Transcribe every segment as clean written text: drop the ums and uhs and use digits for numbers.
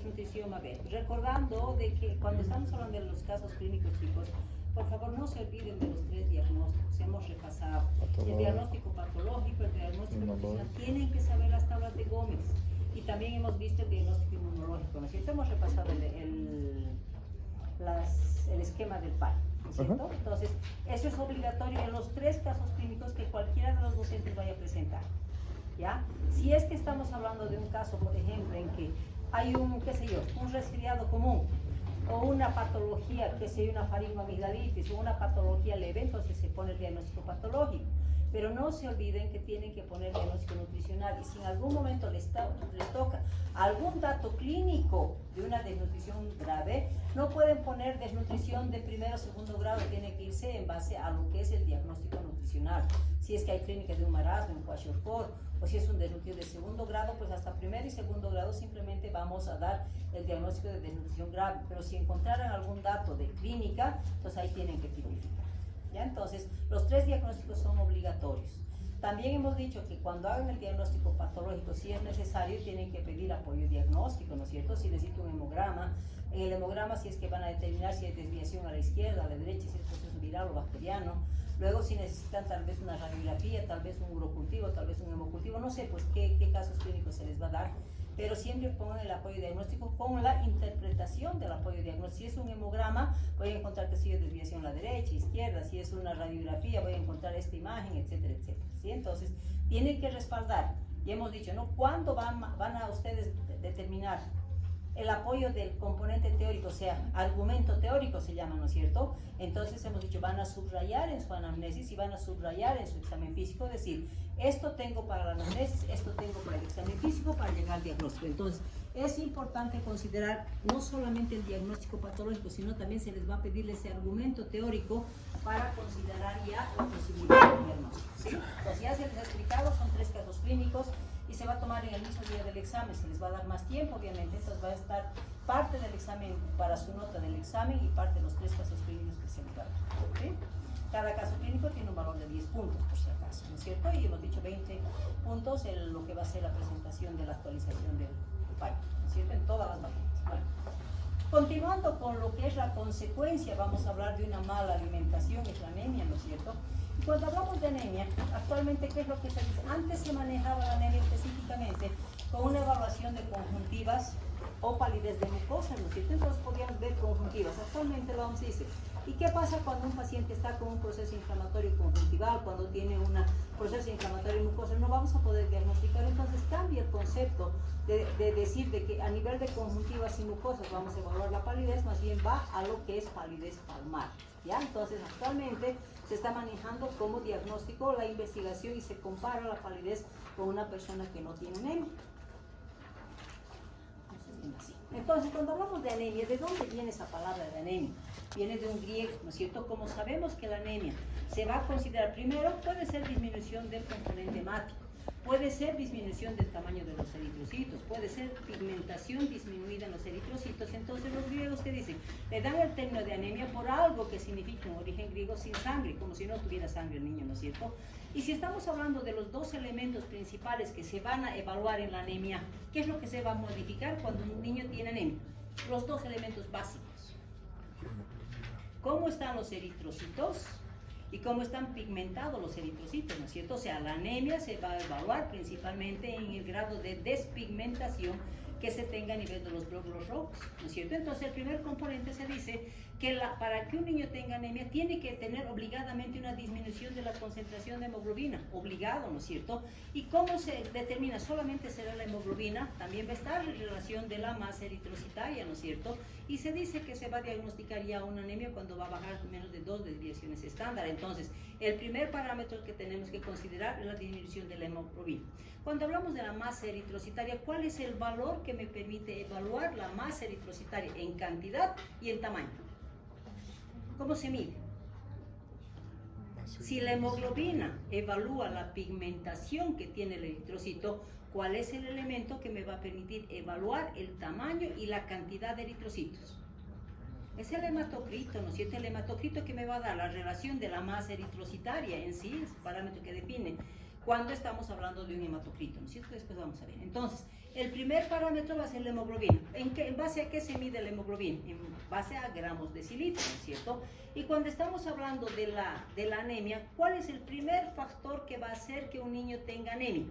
desnutrición, a ver, recordando de que cuando estamos hablando de los casos clínicos, chicos, por favor no se olviden de los 3 diagnósticos, hemos repasado. El diagnóstico patológico, el diagnóstico nutricional, tienen que saber las tablas de Gómez. Y también hemos visto el diagnóstico inmunológico, ¿no es cierto? Hemos repasado el esquema del PAI, ¿no es cierto? Entonces, eso es obligatorio en los 3 casos clínicos que cualquiera de los docentes vaya a presentar, ¿ya? Si es que estamos hablando de un caso, por ejemplo, en que hay un, qué sé yo, un resfriado común, o una patología, que sea una faringoamigdalitis, o una patología leve, entonces se pone el diagnóstico patológico. Pero no se olviden que tienen que poner diagnóstico nutricional, y si en algún momento les toca algún dato clínico de una desnutrición grave, no pueden poner desnutrición de primero o segundo grado, tiene que irse en base a lo que es el diagnóstico nutricional. Si es que hay clínica de un marasmo, un kwashiorkor, o si es un desnutrición de segundo grado, pues hasta primero y segundo grado simplemente vamos a dar el diagnóstico de desnutrición grave. Pero si encontraran algún dato de clínica, entonces ahí tienen que tipificar, ¿ya? Entonces, los 3 diagnósticos son obligatorios. También hemos dicho que cuando hagan el diagnóstico patológico, si es necesario, tienen que pedir apoyo diagnóstico, ¿no es cierto? Si necesita un hemograma, en el hemograma si es que van a determinar si hay desviación a la izquierda, a la derecha, si es proceso viral o bacteriano. Luego si necesitan tal vez una radiografía, tal vez un urocultivo, tal vez un hemocultivo, no sé pues qué casos clínicos se les va a dar, pero siempre pongan el apoyo diagnóstico con la interpretación del apoyo diagnóstico. Si es un hemograma, voy a encontrar que si hay desviación a la derecha, izquierda. Si es una radiografía, voy a encontrar esta imagen, etcétera, etcétera, ¿sí? Entonces, tienen que respaldar. Ya hemos dicho, ¿no? ¿Cuándo van a ustedes determinar el apoyo del componente teórico, o sea, argumento teórico se llama, ¿no es cierto? Entonces hemos dicho, van a subrayar en su anamnesis y van a subrayar en su examen físico, decir, esto tengo para la anamnesis, esto tengo para el examen físico, para llegar al diagnóstico. Entonces, es importante considerar no solamente el diagnóstico patológico, sino también se les va a pedir ese argumento teórico para considerar ya la posibilidad de diagnóstico, ¿sí? Entonces, ya se les ha explicado, son 3 casos clínicos, y se va a tomar en el mismo día del examen, se les va a dar más tiempo, obviamente, entonces va a estar parte del examen para su nota del examen y parte de los 3 casos clínicos que se les va a dar, ¿sí? Cada caso clínico tiene un valor de 10 puntos, por si acaso, ¿no es cierto? Y hemos dicho 20 puntos en lo que va a ser la presentación de la actualización del PAI, ¿no es cierto? En todas las materias. Bueno, continuando con lo que es la consecuencia, vamos a hablar de una mala alimentación, es la anemia, ¿no es cierto? Cuando hablamos de anemia, actualmente, ¿qué es lo que se dice? Antes se manejaba la anemia específicamente con una evaluación de conjuntivas o palidez de mucosa, ¿no es cierto? Entonces podíamos ver conjuntivas. Actualmente la OMS dice, ¿y qué pasa cuando un paciente está con un proceso inflamatorio conjuntival, cuando tiene un proceso inflamatorio mucosa? No vamos a poder diagnosticar, entonces cambia el concepto de decir de que a nivel de conjuntivas y mucosas vamos a evaluar la palidez, más bien va a lo que es palidez palmar, ¿ya? Entonces actualmente se está manejando como diagnóstico la investigación y se compara la palidez con una persona que no tiene anemia. Entonces, cuando hablamos de anemia, ¿de dónde viene esa palabra de anemia? Viene de un griego, ¿no es cierto? Como sabemos que la anemia se va a considerar, primero, puede ser disminución del componente hemático, puede ser disminución del tamaño de los eritrocitos, puede ser pigmentación disminuida en los eritrocitos. Entonces los griegos, ¿qué dicen? Le dan el término de anemia por algo que significa en origen griego sin sangre, como si no tuviera sangre el niño, ¿no es cierto? Y si estamos hablando de los 2 elementos principales que se van a evaluar en la anemia, ¿qué es lo que se va a modificar cuando un niño tiene anemia? Los 2 elementos básicos. ¿Cómo están los eritrocitos? Y cómo están pigmentados los eritrocitos, ¿no es cierto? O sea, la anemia se va a evaluar principalmente en el grado de despigmentación que se tenga a nivel de los glóbulos rojos, ¿no es cierto? Entonces, el primer componente se dice que para que un niño tenga anemia tiene que tener obligadamente una disminución de la concentración de hemoglobina, obligado, ¿no es cierto? ¿Y cómo se determina? Solamente será la hemoglobina, también va a estar en relación de la masa eritrocitaria, ¿no es cierto? Y se dice que se va a diagnosticar ya una anemia cuando va a bajar menos de 2 desviaciones estándar. Entonces, el primer parámetro que tenemos que considerar es la disminución de la hemoglobina. Cuando hablamos de la masa eritrocitaria, ¿cuál es el valor que me permite evaluar la masa eritrocitaria en cantidad y en tamaño? ¿Cómo se mide? Si la hemoglobina evalúa la pigmentación que tiene el eritrocito, ¿cuál es el elemento que me va a permitir evaluar el tamaño y la cantidad de eritrocitos? Es el hematocrito, ¿no es cierto? El hematocrito que me va a dar la relación de la masa eritrocitaria en sí, es el parámetro que define cuando estamos hablando de un hematocrito, ¿no es cierto? Después vamos a ver. Entonces, El primer parámetro va a ser la hemoglobina. ¿En base a qué se mide la hemoglobina? En base a gramos decilitro, ¿no es cierto? Y cuando estamos hablando de la anemia, ¿cuál es el primer factor que va a hacer que un niño tenga anemia?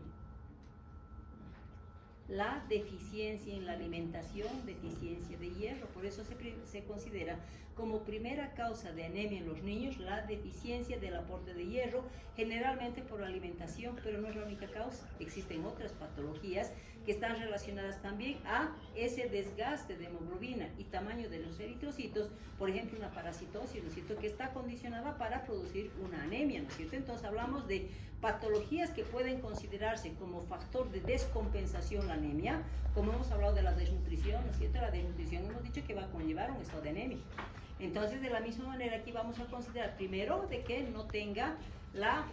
La deficiencia en la alimentación, deficiencia de hierro. Por eso se considera como primera causa de anemia en los niños la deficiencia del aporte de hierro, generalmente por la alimentación, pero no es la única causa. Existen otras patologías que están relacionadas también a ese desgaste de hemoglobina y tamaño de los eritrocitos, por ejemplo una parasitosis, ¿no es cierto?, que está condicionada para producir una anemia, ¿no es cierto? Entonces hablamos de patologías que pueden considerarse como factor de descompensación la anemia, como hemos hablado de la desnutrición, ¿no es cierto? La desnutrición hemos dicho que va a conllevar un estado de anemia. Entonces, de la misma manera aquí vamos a considerar primero de que no tenga la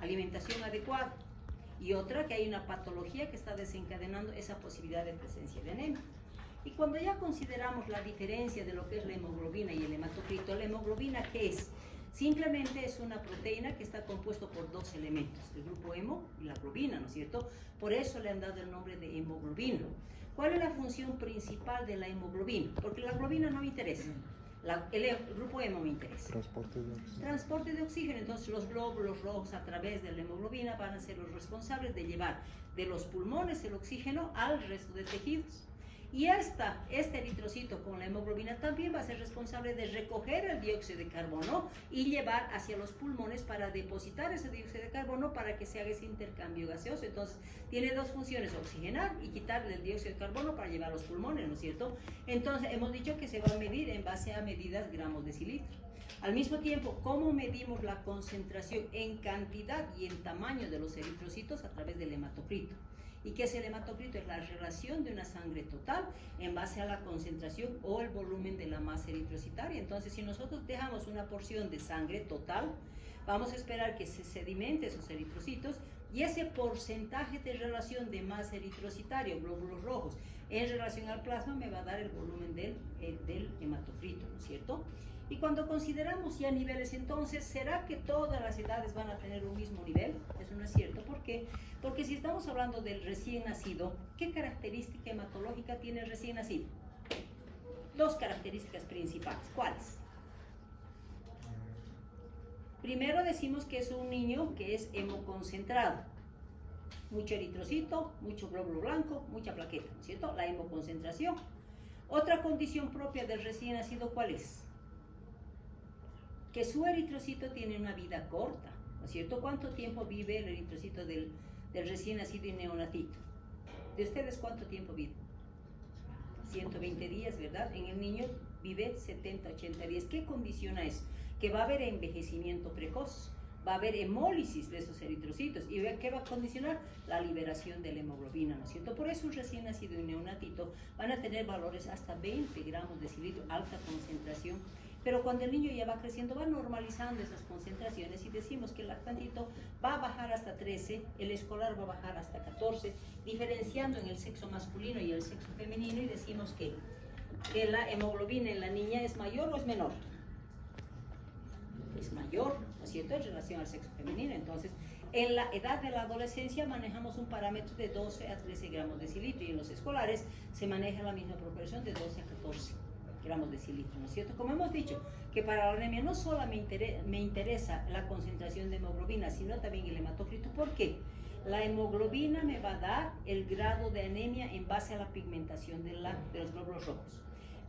alimentación adecuada y otra que hay una patología que está desencadenando esa posibilidad de presencia de anemia. Y cuando ya consideramos la diferencia de lo que es la hemoglobina y el hematocrito, ¿la hemoglobina qué es? Simplemente es una proteína que está compuesto por dos elementos, el grupo hemo y la globina, ¿no es cierto? Por eso le han dado el nombre de hemoglobina. ¿Cuál es la función principal de la hemoglobina? Porque la globina no me interesa, el grupo hemo me interesa. Transporte de oxígeno. Transporte de oxígeno. Entonces los glóbulos rojos a través de la hemoglobina van a ser los responsables de llevar de los pulmones el oxígeno al resto de tejidos. Y este eritrocito con la hemoglobina también va a ser responsable de recoger el dióxido de carbono y llevar hacia los pulmones para depositar ese dióxido de carbono para que se haga ese intercambio gaseoso. Entonces, tiene dos funciones, oxigenar y quitarle el dióxido de carbono para llevar a los pulmones, ¿no es cierto? Entonces, hemos dicho que se va a medir en base a medidas gramos decilitro. Al mismo tiempo, ¿cómo medimos la concentración en cantidad y en tamaño de los eritrocitos? A través del hematocrito. ¿Y qué es el hematocrito? Es la relación de una sangre total en base a la concentración o el volumen de la masa eritrocitaria. Entonces, si nosotros dejamos una porción de sangre total, vamos a esperar que se sedimente esos eritrocitos y ese porcentaje de relación de masa eritrocitaria, glóbulos rojos, en relación al plasma me va a dar el volumen del hematocrito, ¿no es cierto? Y cuando consideramos ya niveles, entonces, ¿será que todas las edades van a tener un mismo nivel? Eso no es cierto. ¿Por qué? Porque si estamos hablando del recién nacido, ¿qué característica hematológica tiene el recién nacido? Dos características principales. ¿Cuáles? Primero decimos que es un niño que es hemoconcentrado. Mucho eritrocito, mucho glóbulo blanco, mucha plaqueta, ¿no es cierto? La hemoconcentración. Otra condición propia del recién nacido, ¿cuál es? Que su eritrocito tiene una vida corta, ¿no es cierto? ¿Cuánto tiempo vive el eritrocito del recién nacido y neonatito? ¿De ustedes cuánto tiempo vive? 120 días, ¿verdad? En el niño vive 70, 80 días. ¿Qué condiciona eso? Que va a haber envejecimiento precoz, va a haber hemólisis de esos eritrocitos. ¿Y qué va a condicionar? La liberación de la hemoglobina, ¿no es cierto? Por eso un recién nacido y neonatito van a tener valores hasta 20 gramos de decilitro, alta concentración. Pero cuando el niño ya va creciendo, va normalizando esas concentraciones y decimos que el lactantito va a bajar hasta 13, el escolar va a bajar hasta 14, diferenciando en el sexo masculino y el sexo femenino, y decimos que la hemoglobina en la niña es mayor o es menor. Es mayor, ¿no es cierto?, en relación al sexo femenino. Entonces, en la edad de la adolescencia manejamos un parámetro de 12 a 13 gramos de decilitro y en los escolares se maneja la misma proporción de 12 a 14 gramos de decilitro, ¿no es cierto? Como hemos dicho, que para la anemia no solo me interesa la concentración de hemoglobina, sino también el hematocrito. ¿Por qué? La hemoglobina me va a dar el grado de anemia en base a la pigmentación de los glóbulos rojos.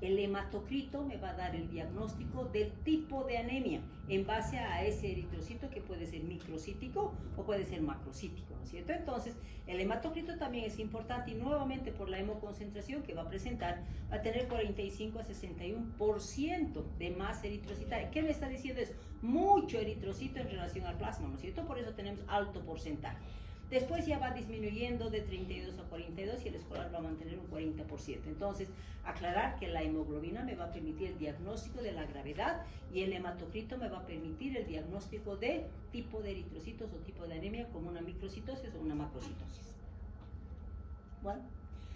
El hematocrito me va a dar el diagnóstico del tipo de anemia en base a ese eritrocito que puede ser microcítico o puede ser macrocítico, ¿no es cierto? Entonces, el hematocrito también es importante y nuevamente por la hemoconcentración que va a presentar, va a tener 45 a 61% de masa eritrocitaria. ¿Qué me está diciendo eso? Mucho eritrocito en relación al plasma, ¿no es cierto? Por eso tenemos alto porcentaje. Después ya va disminuyendo de 32 a 42 y el escolar va a mantener un 40%. Entonces, aclarar que la hemoglobina me va a permitir el diagnóstico de la gravedad y el hematocrito me va a permitir el diagnóstico de tipo de eritrocitos o tipo de anemia como una microcitosis o una macrocitosis. Bueno,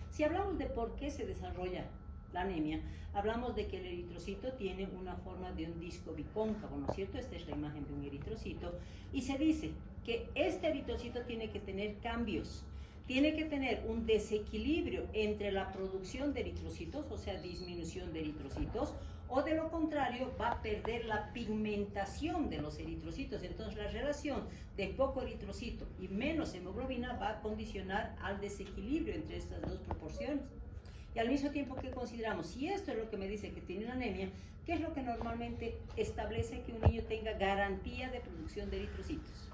si hablamos de por qué se desarrolla la anemia, hablamos de que el eritrocito tiene una forma de un disco bicóncavo, ¿no es cierto? Esta es la imagen de un eritrocito y se dice que este eritrocito tiene que tener cambios. tiene que tener un desequilibrio entre la producción de eritrocitos, o sea, disminución de eritrocitos, o de lo contrario va a perder la pigmentación de los eritrocitos. Entonces la relación de poco eritrocito y menos hemoglobina va a condicionar al desequilibrio entre estas dos proporciones. Y al mismo tiempo que consideramos, si esto es lo que me dice que tiene una anemia, ¿qué es lo que normalmente establece que un niño tenga garantía de producción de eritrocitos?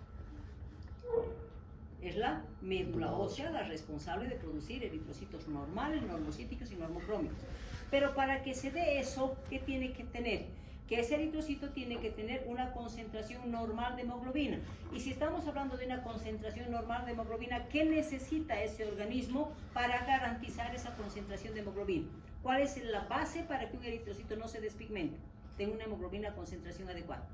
Es la médula ósea la responsable de producir eritrocitos normales, normocíticos y normocrómicos. Pero para que se dé eso, ¿qué tiene que tener? Que ese eritrocito tiene que tener una concentración normal de hemoglobina. Y si estamos hablando de una concentración normal de hemoglobina, ¿qué necesita ese organismo para garantizar esa concentración de hemoglobina? ¿Cuál es la base para que un eritrocito no se despigmente? Tenga una hemoglobina a concentración adecuada.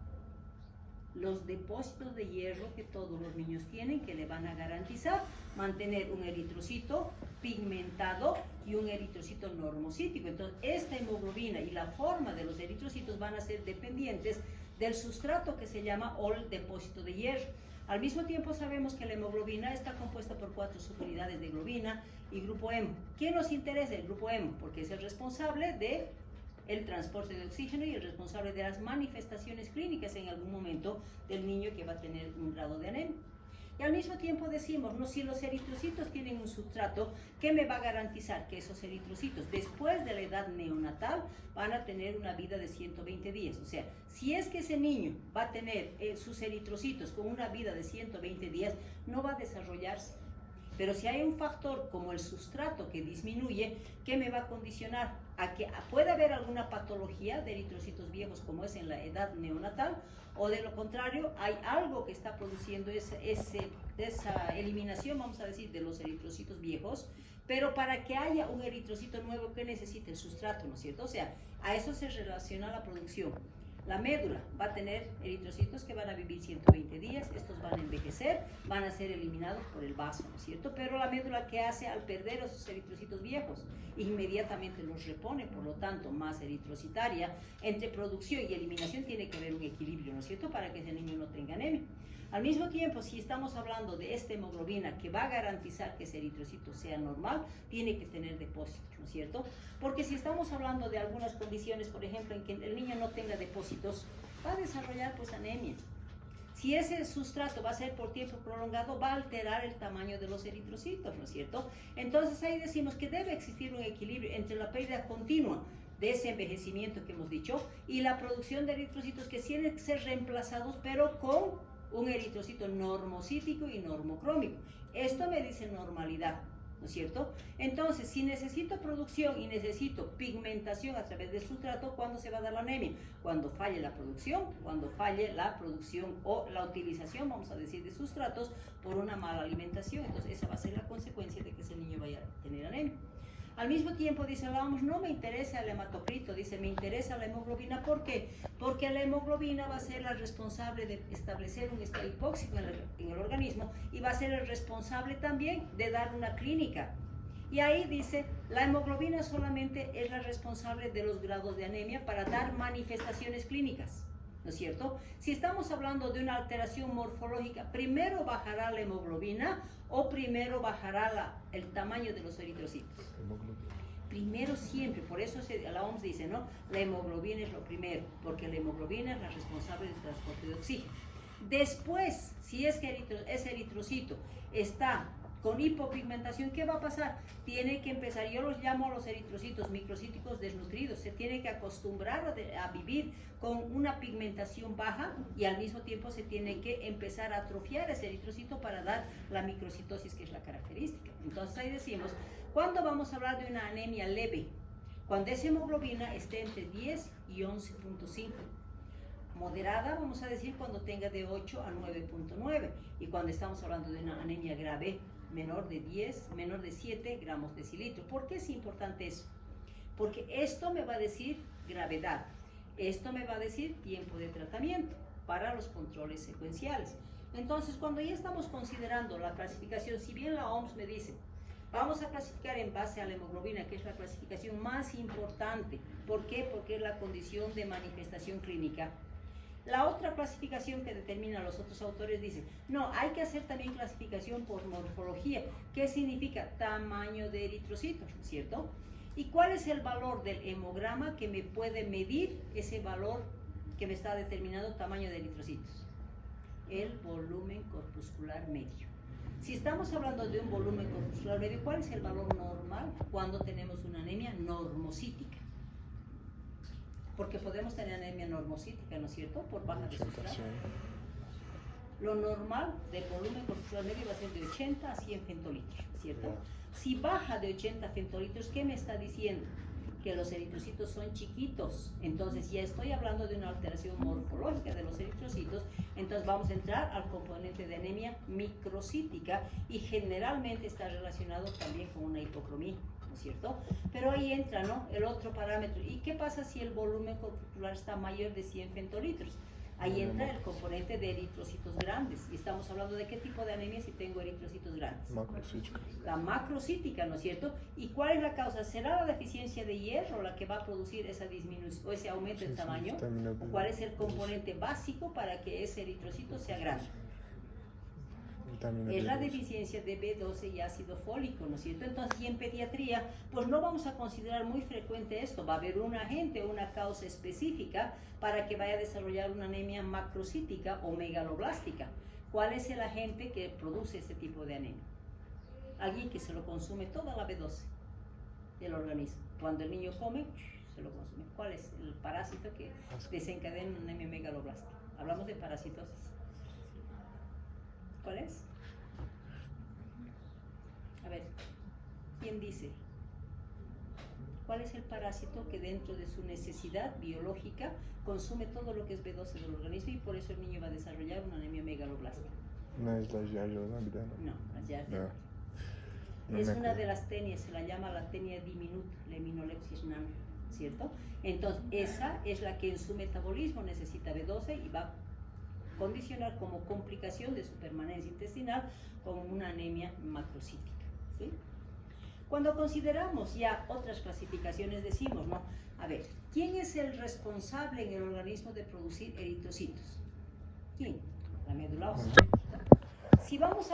Los depósitos de hierro que todos los niños tienen, que le van a garantizar mantener un eritrocito pigmentado y un eritrocito normocítico. Entonces, esta hemoglobina y la forma de los eritrocitos van a ser dependientes del sustrato que se llama o el depósito de hierro. Al mismo tiempo sabemos que la hemoglobina está compuesta por 4 subunidades de globina y grupo hemo. ¿Quién nos interesa? El grupo hemo, porque es el responsable de el transporte de oxígeno y el responsable de las manifestaciones clínicas en algún momento del niño que va a tener un grado de anemia. Y al mismo tiempo decimos, no, si los eritrocitos tienen un sustrato, ¿qué me va a garantizar? Que esos eritrocitos después de la edad neonatal van a tener una vida de 120 días. O sea, si es que ese niño va a tener sus eritrocitos con una vida de 120 días, no va a desarrollarse. Pero si hay un factor como el sustrato que disminuye, ¿qué me va a condicionar? A que pueda haber alguna patología de eritrocitos viejos como es en la edad neonatal, o de lo contrario, hay algo que está produciendo esa eliminación, vamos a decir, de los eritrocitos viejos, pero para que haya un eritrocito nuevo, ¿qué necesita? El sustrato, ¿no es cierto? O sea, a eso se relaciona la producción. La médula va a tener eritrocitos que van a vivir 120 días, estos van a envejecer, van a ser eliminados por el vaso, ¿no es cierto? Pero la médula, ¿qué hace al perder esos eritrocitos viejos? Inmediatamente los repone, por lo tanto, más eritrocitaria. Entre producción y eliminación tiene que haber un equilibrio, ¿no es cierto? Para que ese niño no tenga anemia. Al mismo tiempo, si estamos hablando de esta hemoglobina que va a garantizar que ese eritrocito sea normal, tiene que tener depósitos, ¿no es cierto? Porque si estamos hablando de algunas condiciones, por ejemplo, en que el niño no tenga depósitos, va a desarrollar pues anemia. Si ese sustrato va a ser por tiempo prolongado, va a alterar el tamaño de los eritrocitos, ¿no es cierto? Entonces ahí decimos que debe existir un equilibrio entre la pérdida continua de ese envejecimiento que hemos dicho y la producción de eritrocitos que tienen que ser reemplazados, pero con un eritrocito normocítico y normocrómico. Esto me dice normalidad, ¿no es cierto? Entonces, si necesito producción y necesito pigmentación a través del sustrato, ¿cuándo se va a dar la anemia? Cuando falle la producción, o la utilización, vamos a decir, de sustratos por una mala alimentación. Entonces, esa va a ser la consecuencia de que ese niño vaya a tener anemia. Al mismo tiempo dice, vamos, no me interesa el hematocrito, dice, me interesa la hemoglobina. ¿Por qué? Porque la hemoglobina va a ser la responsable de establecer un estado hipóxico en el organismo y va a ser el responsable también de dar una clínica. Y ahí dice, la hemoglobina solamente es la responsable de los grados de anemia para dar manifestaciones clínicas, ¿no es cierto? Si estamos hablando de una alteración morfológica, ¿primero bajará la hemoglobina o primero bajará el tamaño de los eritrocitos? Primero siempre, por eso la OMS dice, ¿no? La hemoglobina es lo primero, porque la hemoglobina es la responsable del transporte de oxígeno. Después, si es que ese eritrocito está con hipopigmentación, ¿qué va a pasar? Tiene que empezar, yo los llamo a los eritrocitos microcíticos desnutridos, se tiene que acostumbrar a vivir con una pigmentación baja y al mismo tiempo se tiene que empezar a atrofiar ese eritrocito para dar la microcitosis, que es la característica. Entonces ahí decimos, ¿cuándo vamos a hablar de una anemia leve? Cuando esa hemoglobina esté entre 10 y 11.5. Moderada, vamos a decir, cuando tenga de 8 a 9.9. Y cuando estamos hablando de una anemia grave, menor de 7 gramos decilitro. ¿Por qué es importante eso? Porque esto me va a decir gravedad, esto me va a decir tiempo de tratamiento para los controles secuenciales. Entonces, cuando ya estamos considerando la clasificación, si bien la OMS me dice, vamos a clasificar en base a la hemoglobina, que es la clasificación más importante. ¿Por qué? Porque es la condición de manifestación clínica. La otra clasificación que determinan los otros autores dice, no, hay que hacer también clasificación por morfología. ¿Qué significa? Tamaño de eritrocitos, ¿cierto? ¿Y cuál es el valor del hemograma que me puede medir ese valor que me está determinando tamaño de eritrocitos? El volumen corpuscular medio. Si estamos hablando de un volumen corpuscular medio, ¿cuál es el valor normal cuando tenemos una anemia normocítica? Porque podemos tener anemia normocítica, ¿no es cierto? Por baja de sustrato. Lo normal del volumen corpuscular medio va a ser de 80 a 100 femtolitros, ¿cierto? Si baja de 80 femtolitros, ¿qué me está diciendo? Que los eritrocitos son chiquitos. Entonces ya estoy hablando de una alteración morfológica de los eritrocitos. Entonces vamos a entrar al componente de anemia microcítica y generalmente está relacionado también con una hipocromía, ¿no es cierto? Pero ahí entra, ¿no?, el otro parámetro. ¿Y qué pasa si el volumen corpuscular está mayor de 100 femtolitros? Ahí entra el componente de eritrocitos grandes. Y estamos hablando de qué tipo de anemia si tengo eritrocitos grandes. Macrocítica. La macrocítica, ¿no es cierto? ¿Y cuál es la causa? ¿Será la deficiencia de hierro la que va a producir esa disminución o ese aumento de tamaño? ¿O cuál es el componente básico para que ese eritrocito sea grande? Es la deficiencia de B12 y ácido fólico, ¿no es cierto? Entonces, y en pediatría, pues no vamos a considerar muy frecuente esto. Va a haber un agente o una causa específica para que vaya a desarrollar una anemia macrocítica o megaloblástica. ¿Cuál es el agente que produce este tipo de anemia? Alguien que se lo consume toda la B12 del organismo. Cuando el niño come, se lo consume. ¿Cuál es el parásito que desencadena una anemia megaloblástica? Hablamos de parasitosis. ¿Cuál es? A ver, ¿quién dice? ¿Cuál es el parásito que dentro de su necesidad biológica consume todo lo que es B12 del organismo y por eso el niño va a desarrollar una anemia megaloblástica? No es la Giardia lambda, No, la Giardia. No Es me una acuerdo. de las tenias, se la llama la tenia diminuta, Leminolepsis nana, ¿cierto? Entonces, esa es la que en su metabolismo necesita B12 y va a condicionar como complicación de su permanencia intestinal con una anemia macrocítica, ¿sí? Cuando consideramos ya otras clasificaciones decimos, ¿no? A ver, ¿quién es el responsable en el organismo de producir eritrocitos? ¿Quién? La médula ósea. Si vamos a